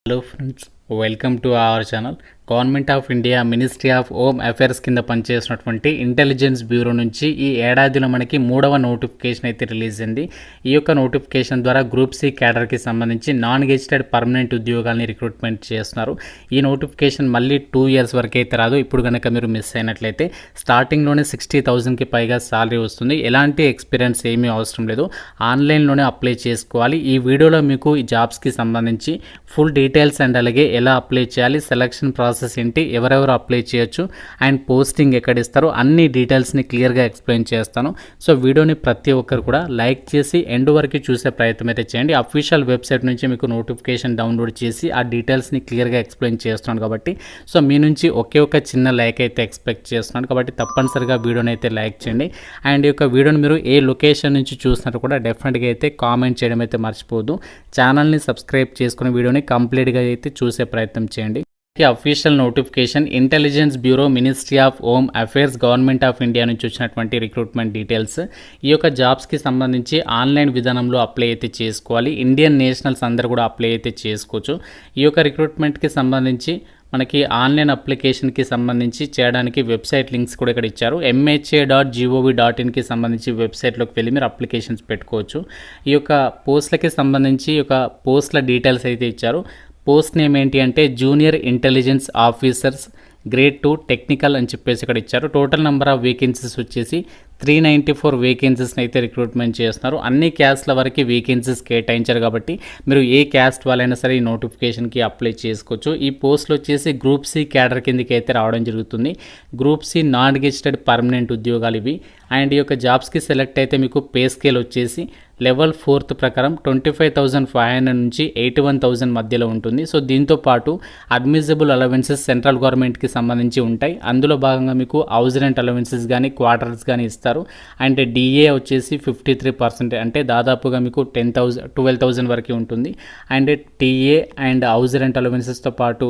Hello friends, welcome to our channel. Government of India ministry of home affairs కింద పనిచేసినటువంటి intelligence bureau నుంచి ఈ ఏడాదిలో మనకి 3వ నోటిఫికేషన్ అయితే రిలీజ్ అయింది. ఈ యొక్క నోటిఫికేషన్ ద్వారా గ్రూప్ సి క్యాడర్కి సంబంధించి నాన్ గెజిటెడ్ పర్మనెంట్ ఉద్యోగాల్ని రిక్రూట్మెంట్ చేస్తున్నారు. ఈ నోటిఫికేషన్ మళ్ళీ 2 years వరకు అయితే రాదు. ఇప్పుడు కనుక మీరు మిస్ అయినట్లయితే స్టార్టింగ్లోనే 60,000కి పైగా శాలరీ వస్తుంది. ఎలాంటి ఎక్స్పీరియన్స్ ఏమీ అవసరం లేదు, ఆన్లైన్లోనే అప్లై చేసుకోవాలి. ఈ వీడియోలో మీకు ఈ జాబ్స్కి సంబంధించి ఫుల్ డీటెయిల్స్ అండ్ అలాగే ఎలా అప్లై చేయాలి, సెలక్షన్ ప్రాసెస్ ఏంటి, ఎవరెవరు అప్లై చేయొచ్చు అండ్ పోస్టింగ్ ఎక్కడ ఇస్తారు, అన్ని డీటెయిల్స్ని క్లియర్గా ఎక్స్ప్లెయిన్ చేస్తాను. సో వీడియోని ప్రతి ఒక్కరు కూడా లైక్ చేసి ఎండ్ వరకు చూసే ప్రయత్నం అయితే చేయండి. అఫీషియల్ వెబ్సైట్ నుంచి మీకు నోటిఫికేషన్ డౌన్లోడ్ చేసి ఆ డీటెయిల్స్ని క్లియర్గా ఎక్స్ప్లెయిన్ చేస్తున్నాను కాబట్టి సో మీ నుంచి ఒకే ఒక చిన్న లైక్ అయితే ఎక్స్పెక్ట్ చేస్తున్నాను. కాబట్టి తప్పనిసరిగా వీడియోని అయితే లైక్ చేయండి. అండ్ ఈ యొక్క వీడియోని మీరు ఏ లొకేషన్ నుంచి చూసినట్టు కూడా డెఫినెట్గా అయితే కామెంట్ చేయడం అయితే మర్చిపోవద్దు. ఛానల్ని సబ్స్క్రైబ్ చేసుకుని వీడియోని కంప్లీట్గా అయితే చూసే ప్రయత్నం చేయండి. Official notification intelligence bureau ministry of home affairs government of India నుంచి వచ్చినటువంటి రిక్రూట్మెంట్ డీటెయిల్స్. ఈ యొక్క జాబ్స్కి సంబంధించి ఆన్లైన్ విధానంలో అప్లై అయితే చేసుకోవాలి. ఇండియన్ నేషనల్స్ అందరూ కూడా అప్లై అయితే చేసుకోవచ్చు. ఈ యొక్క రిక్రూట్మెంట్కి సంబంధించి మనకి ఆన్లైన్ అప్లికేషన్కి సంబంధించి చేయడానికి వెబ్సైట్ లింక్స్ కూడా ఇక్కడ ఇచ్చారు. mha.gov.inకి సంబంధించి వెబ్సైట్లోకి వెళ్ళి మీరు అప్లికేషన్స్ పెట్టుకోవచ్చు. ఈ యొక్క పోస్టులకి సంబంధించి ఈ యొక్క పోస్టుల డీటెయిల్స్ అయితే ఇచ్చారు. పోస్ట్ నేమ్ ఏంటి అంటే junior intelligence officers grade 2 technical అని చెప్పేసి ఇక్కడ ఇచ్చారు. టోటల్ నెంబర్ ఆఫ్ వేకెన్సీస్ వచ్చేసి 394 వేకెన్సీస్ని అయితే రిక్రూట్మెంట్ చేస్తున్నారు. అన్ని క్యాస్ట్ల వరకు వేకెన్సీస్ కేటాయించారు కాబట్టి మీరు ఏ క్యాస్ట్ వాళ్ళైనా సరే ఈ నోటిఫికేషన్కి అప్లై చేసుకోవచ్చు. ఈ పోస్టులు వచ్చేసి గ్రూప్ సి క్యాడర్ కిందకి అయితే రావడం జరుగుతుంది. Group C non gazetted permanent ఉద్యోగాలు ఇవి. అండ్ ఈ యొక్క జాబ్స్కి సెలెక్ట్ అయితే మీకు పే స్కేల్ వచ్చేసి లెవెల్ 4th ప్రకారం 25,500 నుంచి 81,000 మధ్యలో ఉంటుంది. సో దీంతో పాటు అడ్మిసిబుల్ అలవెన్సెస్ సెంట్రల్ గవర్నమెంట్కి సంబంధించి ఉంటాయి. అందులో భాగంగా మీకు హౌస్ రెంట్ అలవెన్సెస్ కానీ క్వార్టర్స్ కానీ ఇస్తారు. అండ్ డిఏ వచ్చేసి 53% అంటే దాదాపుగా మీకు 12,000 వరకు ఉంటుంది. And TA and house rent అలవెన్సెస్తో పాటు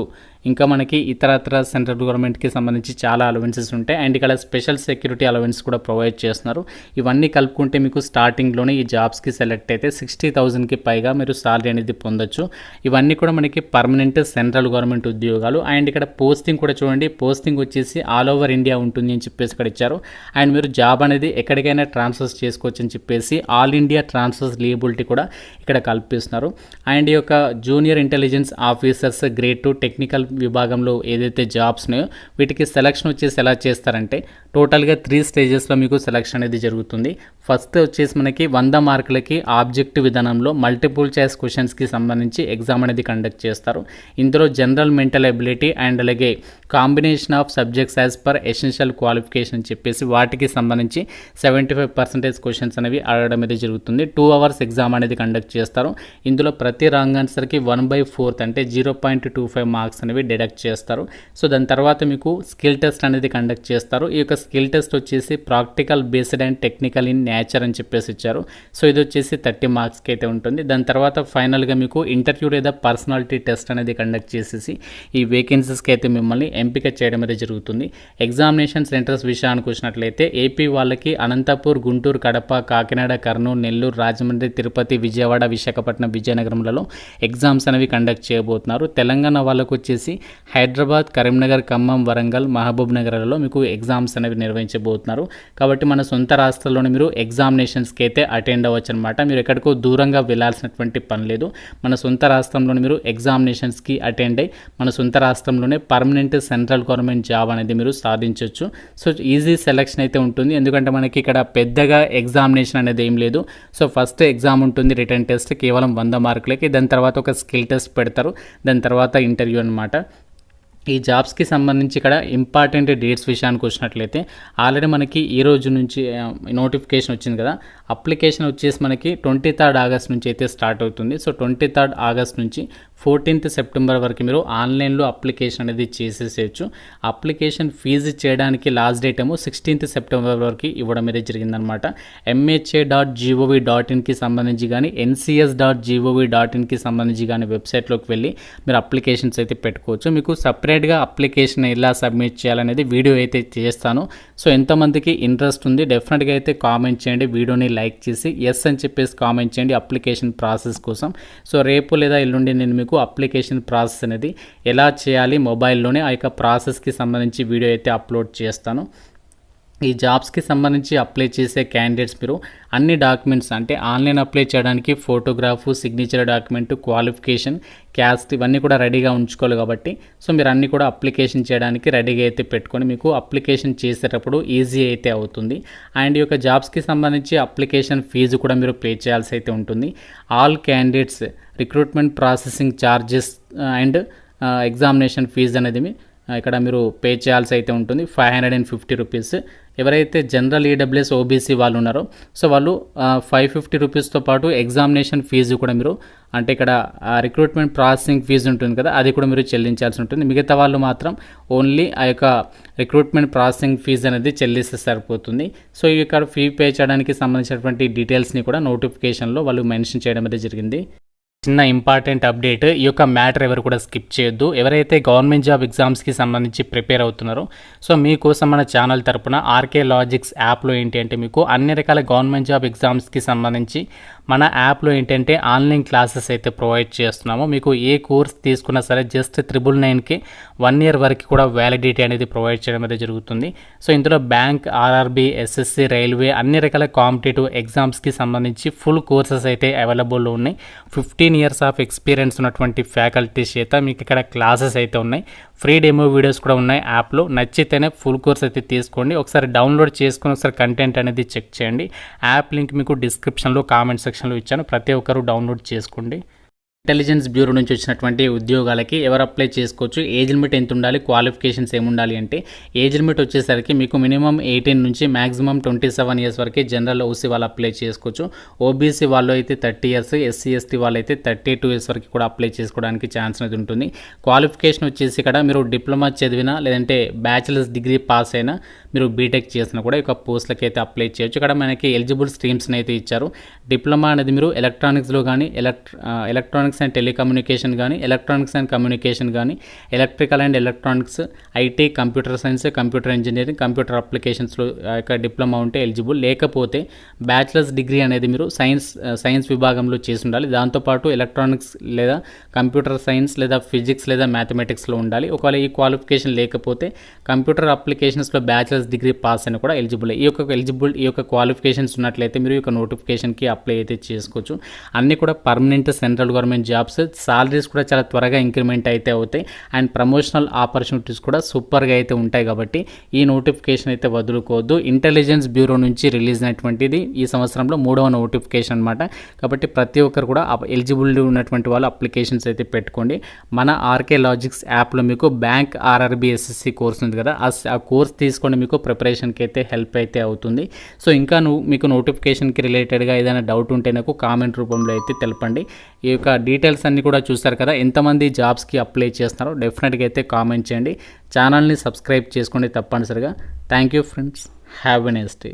ఇంకా మనకి ఇతరత్ర సెంట్రల్ గవర్నమెంట్కి సంబంధించి చాలా అలవెన్సెస్ ఉంటాయి. అండ్ ఇక్కడ స్పెషల్ సెక్యూరిటీ అలవెన్స్ కూడా ప్రొవైడ్ చేస్తున్నారు. ఇవన్నీ కలుపుకుంటే మీకు స్టార్టింగ్లోనే ఈ జాబ్స్కి సెలెక్ట్ అయితే 60,000కి పైగా మీరు సాలరీ అనేది పొందొచ్చు. ఇవన్నీ కూడా మనకి పర్మనెంట్ సెంట్రల్ గవర్నమెంట్ ఉద్యోగాలు. అండ్ ఇక్కడ పోస్టింగ్ కూడా చూడండి, పోస్టింగ్ వచ్చేసి ఆల్ ఓవర్ ఇండియా ఉంటుంది అని చెప్పేసి ఇక్కడ ఇచ్చారు. అండ్ మీరు జాబ్ అనేది ఎక్కడికైనా ట్రాన్స్ఫర్స్ చేసుకోవచ్చు అని చెప్పేసి ఆల్ ఇండియా ట్రాన్స్ఫర్స్ లియబిలిటీ కూడా ఇక్కడ కల్పిస్తున్నారు. అండ్ ఈ యొక్క junior intelligence officers grade 2 technical విభాగంలో ఏదైతే జాబ్స్ ఉన్నాయో వీటికి సెలక్షన్ వచ్చేసి ఎలా చేస్తారంటే టోటల్గా 3 స్టేజెస్లో మీకు సెలక్షన్ అనేది జరుగుతుంది. ఫస్ట్ వచ్చేసి మనకి 100 మార్కులకి ఆబ్జెక్టివ్ విధానంలో మల్టిపుల్ చాయిస్ క్వశ్చన్స్కి సంబంధించి ఎగ్జామ్ అనేది కండక్ట్ చేస్తారు. ఇందులో జనరల్ మెంటల్ ఎబిలిటీ అండ్ అలాగే combination of subjects as per essential qualification అని చెప్పేసి వాటికి సంబంధించి 75% క్వశ్చన్స్ అనేవి అడగడం అనేది జరుగుతుంది. 2 hours ఎగ్జామ్ అనేది కండక్ట్ చేస్తారు. ఇందులో ప్రతి రాంగ్ ఆన్సర్కి 1/4 అంటే 0.25 మార్క్స్ అనేవి డిడక్ట్ చేస్తారు. సో దాని తర్వాత మీకు స్కిల్ టెస్ట్ అనేది కండక్ట్ చేస్తారు. ఈ యొక్క స్కిల్ టెస్ట్ వచ్చేసి practical based and technical in nature అని చెప్పేసి ఇచ్చారు. సో ఇది వచ్చేసి 30 మార్క్స్కి అయితే ఉంటుంది. దాని తర్వాత ఫైనల్గా మీకు ఇంటర్వ్యూ లేదా పర్సనాలిటీ టెస్ట్ అనేది కండక్ట్ చేసేసి ఈ వేకెన్సీస్కి అయితే మిమ్మల్ని ఎంపిక చేయడం అనేది జరుగుతుంది. ఎగ్జామినేషన్ సెంటర్స్ విషయానికి వచ్చినట్లయితే ఏపీ వాళ్ళకి అనంతపూర్, గుంటూరు, కడప, కాకినాడ, కర్నూలు, నెల్లూరు, రాజమండ్రి, తిరుపతి, విజయవాడ, విశాఖపట్నం, విజయనగరంలలో ఎగ్జామ్స్ అనేవి కండక్ట్ చేయబోతున్నారు. తెలంగాణ వాళ్ళకు వచ్చేసి హైదరాబాద్, కరీంనగర్, ఖమ్మం, వరంగల్, మహబూబ్ నగర్లలో మీకు ఎగ్జామ్స్ అనేవి నిర్వహించబోతున్నారు. కాబట్టి మన సొంత రాష్ట్రాల్లోనే మీరు ఎగ్జామినేషన్స్కి అయితే అటెండ్ అవ్వచ్చు అనమాట. మీరు ఎక్కడికో దూరంగా వెళ్ళాల్సినటువంటి పని లేదు. మన సొంత రాష్ట్రంలోనే మీరు ఎగ్జామినేషన్స్కి అటెండ్ అయ్యి మన సొంత రాష్ట్రంలోనే పర్మనెంట్ సెంట్రల్ గవర్నమెంట్ జాబ్ అనేది మీరు సాధించవచ్చు. సో ఈజీ సెలెక్షన్ అయితే ఉంటుంది. ఎందుకంటే మనకి ఇక్కడ పెద్దగా ఎగ్జామినేషన్ అనేది ఏం లేదు. సో ఫస్ట్ ఎగ్జామ్ ఉంటుంది, రిటర్న్ టెస్ట్ కేవలం 100 మార్కులకి. దాని తర్వాత ఒక స్కిల్ టెస్ట్ పెడతారు. దాని తర్వాత ఇంటర్వ్యూ అనమాట. ఈ జాబ్స్కి సంబంధించి ఇక్కడ ఇంపార్టెంట్ డేట్స్ విషయానికి వచ్చినట్లయితే ఆల్రెడీ మనకి ఈ రోజు నుంచి నోటిఫికేషన్ వచ్చింది కదా. అప్లికేషన్ వచ్చేసి మనకి 23rd ఆగస్ట్ నుంచి అయితే స్టార్ట్ అవుతుంది. సో 23rd ఆగస్ట్ నుంచి 14th సెప్టెంబర్ వరకు మీరు ఆన్లైన్లో అప్లికేషన్ అనేది చేసేసేయచ్చు. అప్లికేషన్ ఫీజు చేయడానికి లాస్ట్ డేట్ ఏమో 16th సెప్టెంబర్ వరకు ఇవ్వడం అనేది జరిగిందనమాట. mha.gov.inకి సంబంధించి కానీ ncs.gov.inకి సంబంధించి కానీ వెబ్సైట్లోకి వెళ్ళి మీరు అప్లికేషన్స్ అయితే పెట్టుకోవచ్చు. మీకు సపరేట్గా అప్లికేషన్ ఎలా సబ్మిట్ చేయాలనేది వీడియో అయితే చేస్తాను. సో ఎంతమందికి ఇంట్రెస్ట్ ఉంది డెఫినెట్గా అయితే కామెంట్ చేయండి. వీడియోని లైక్ చేసి ఎస్ అని చెప్పేసి కామెంట్ చేయండి అప్లికేషన్ ప్రాసెస్ కోసం. సో రేపు లేదా ఎల్లుండి నేను మీకు మీకు అప్లికేషన్ ప్రాసెస్ అనేది ఎలా చేయాలి మొబైల్లోనే ఆ యొక్క ప్రాసెస్కి సంబంధించి వీడియో అయితే అప్లోడ్ చేస్తాను. ఈ జాబ్స్కి సంబంధించి అప్లై చేసే క్యాండిడేట్స్ మీరు అన్ని డాక్యుమెంట్స్ అంటే ఆన్లైన్ అప్లై చేయడానికి photograph, signature document, qualification, caste ఇవన్నీ కూడా రెడీగా ఉంచుకోవాలి కాబట్టి సో మీరు అన్నీ కూడా అప్లికేషన్ చేయడానికి రెడీగా అయితే పెట్టుకొని మీకు అప్లికేషన్ చేసేటప్పుడు ఈజీ అయితే అవుతుంది. అండ్ ఈ యొక్క జాబ్స్కి సంబంధించి అప్లికేషన్ ఫీజు కూడా మీరు పే చేయాల్సి అయితే ఉంటుంది. All candidates recruitment processing charges and examination fee అనేది ఇక్కడ మీరు పే చేయాల్సి అయితే ఉంటుంది 550 రూపీస్. ఎవరైతే జనరల్ ఈడబ్ల్యూఎస్ ఓబీసీ వాళ్ళు ఉన్నారో సో వాళ్ళు 550 రూపీస్తో పాటు ఎగ్జామినేషన్ ఫీజు కూడా మీరు అంటే ఇక్కడ రిక్రూట్మెంట్ ప్రాసెసింగ్ ఫీజు ఉంటుంది కదా అది కూడా మీరు చెల్లించాల్సి ఉంటుంది. మిగతా వాళ్ళు మాత్రం ఓన్లీ ఆ యొక్క రిక్రూట్మెంట్ ప్రాసెసింగ్ ఫీజు అనేది చెల్లిస్తే సరిపోతుంది. సో ఇక్కడ ఫీ పే చేయడానికి సంబంధించినటువంటి డీటెయిల్స్ని కూడా నోటిఫికేషన్లో వాళ్ళు మెన్షన్ చేయడం అయితే జరిగింది. చిన్న ఇంపార్టెంట్ అప్డేట్, ఈ యొక్క మ్యాటర్ ఎవరు కూడా స్కిప్ చేయొద్దు. ఎవరైతే గవర్నమెంట్ జాబ్ ఎగ్జామ్స్కి సంబంధించి ప్రిపేర్ అవుతున్నారో సో మీకోసం మన ఛానల్ తరపున ఆర్కే లాజిక్స్ యాప్లో ఏంటి అంటే మీకు అన్ని రకాల గవర్నమెంట్ జాబ్ ఎగ్జామ్స్కి సంబంధించి మన యాప్లో ఏంటంటే ఆన్లైన్ క్లాసెస్ అయితే ప్రొవైడ్ చేస్తున్నాము. మీకు ఏ కోర్స్ తీసుకున్నా సరే జస్ట్ 999కి 1 year వరకు కూడా వ్యాలిడిటీ అనేది ప్రొవైడ్ చేయడం అయితే జరుగుతుంది. సో ఇందులో బ్యాంక్, ఆర్ఆర్బీ, ఎస్ఎస్సి, రైల్వే అన్ని రకాల కాంపిటేటివ్ ఎగ్జామ్స్కి సంబంధించి ఫుల్ కోర్సెస్ అయితే అవైలబుల్లో ఉన్నాయి. 15 years ఆఫ్ ఎక్స్పీరియన్స్ ఉన్నటువంటి ఫ్యాకల్టీస్ చేత మీకు ఇక్కడ క్లాసెస్ అయితే ఉన్నాయి. ఫ్రీ డెమో వీడియోస్ కూడా ఉన్నాయి యాప్లో. నచ్చితేనే ఫుల్ కోర్స్ అయితే తీసుకోండి. ఒకసారి డౌన్లోడ్ చేసుకొని ఒకసారి కంటెంట్ అనేది చెక్ చేయండి. యాప్ లింక్ మీకు డిస్క్రిప్షన్లో కామెంట్ సెక్షన్లో ఇచ్చాను. ప్రతి ఒక్కరు డౌన్లోడ్ చేసుకోండి. ఇంటెలిజెన్స్ బ్యూరో నుంచి వచ్చినటువంటి ఉద్యోగాలకి ఎవరు అప్లై చేసుకోవచ్చు, ఏజ్ లిమిట్ ఎంత ఉండాలి, క్వాలిఫికేషన్స్ ఏముండాలి అంటే ఏజ్ లిమిట్ వచ్చేసరికి మీకు మినిమం 18 నుంచి మ్యాక్సిమం 27 years వరకు జనరల్ ఓసీ వాళ్ళు అప్లై చేసుకోవచ్చు. ఓబీసీ వాళ్ళు అయితే 30 years, ఎస్సీ ఎస్టీ వాళ్ళు అయితే 32 years వరకు కూడా అప్లై చేసుకోవడానికి ఛాన్స్ అనేది ఉంటుంది. క్వాలిఫికేషన్ వచ్చేసి ఇక్కడ మీరు డిప్లొమా చదివినా లేదంటే బ్యాచిలర్స్ డిగ్రీ పాస్ అయినా మీరు బీటెక్ చేసినా కూడా ఇక పోస్టులకి అయితే అప్లై చేయొచ్చు. ఇక్కడ మనకి ఎలిజిబుల్ స్ట్రీమ్స్ని అయితే ఇచ్చారు. డిప్లొమా అనేది మీరు ఎలక్ట్రానిక్స్లో కానీ ఎలక్ట్రానిక్స్ అండ్ టెలికమ్యూనికేషన్ కానీ, ఎలక్ట్రానిక్స్ అండ్ కమ్యూనికేషన్ కానీ, electrical and electronics, IT, computer science, computer engineering, computer అప్లికేషన్స్లో యొక్క డిప్లొమా ఉంటే ఎలిజిబుల్. లేకపోతే బ్యాచిలర్స్ డిగ్రీ అనేది మీరు సైన్స్ విభాగంలో చేసి ఉండాలి. దాంతోపాటు ఎలక్ట్రానిక్స్ లేదా కంప్యూటర్ సైన్స్ లేదా ఫిజిక్స్ లేదా మ్యాథమెటిక్స్లో ఉండాలి. ఒకవేళ ఈ క్వాలిఫికేషన్ లేకపోతే కంప్యూటర్ అప్లికేషన్స్లో బ్యాచిలర్స్ డిగ్రీ పాస్ అయినా కూడా ఎలిజిబుల్. ఈ యొక్క క్వాలిఫికేషన్స్ ఉన్నట్లయితే మీరు ఈ యొక్క నోటిఫికేషన్కి అప్లై అయితే చేసుకోవచ్చు. అన్నీ కూడా permanent central government jobs. Salaries కూడా చాలా త్వరగా ఇంక్రిమెంట్ అయితే అవుతాయి అండ్ ప్రమోషనల్ ఆపర్చునిటీస్ కూడా సూపర్గా అయితే ఉంటాయి. కాబట్టి ఈ నోటిఫికేషన్ అయితే వదులుకోవద్దు. ఇంటెలిజెన్స్ బ్యూరో నుంచి రిలీజ్ అయినటువంటిది ఈ సంవత్సరంలో 3వ నోటిఫికేషన్ అనమాట. కాబట్టి ప్రతి ఒక్కరు కూడా ఎలిజిబిలిటీ ఉన్నటువంటి వాళ్ళు అప్లికేషన్స్ అయితే పెట్టుకోండి. మన ఆర్కే లాజిక్స్ యాప్లో మీకు బ్యాంక్, ఆర్ఆర్బీ, ఎస్ఎస్సి కోర్స్ ఉంది కదా ఆ కోర్స్ తీసుకొని మీకు ప్రిపరేషన్కి అయితే హెల్ప్ అయితే అవుతుంది. సో ఇంకా మీకు నోటిఫికేషన్కి రిలేటెడ్గా ఏదైనా డౌట్ ఉంటే నాకు కామెంట్ రూపంలో అయితే తెలపండి. ఈ యొక్క డీటెయిల్స్ అన్నీ కూడా చూస్తారు కదా, ఎంతమంది జాబ్స్కి అప్లై చేస్తున్నారో డెఫినెట్గా అయితే కామెంట్ చేయండి. ఛానల్ని సబ్స్క్రైబ్ చేసుకోండి తప్పనిసరిగా. Thank you friends, have a nice day.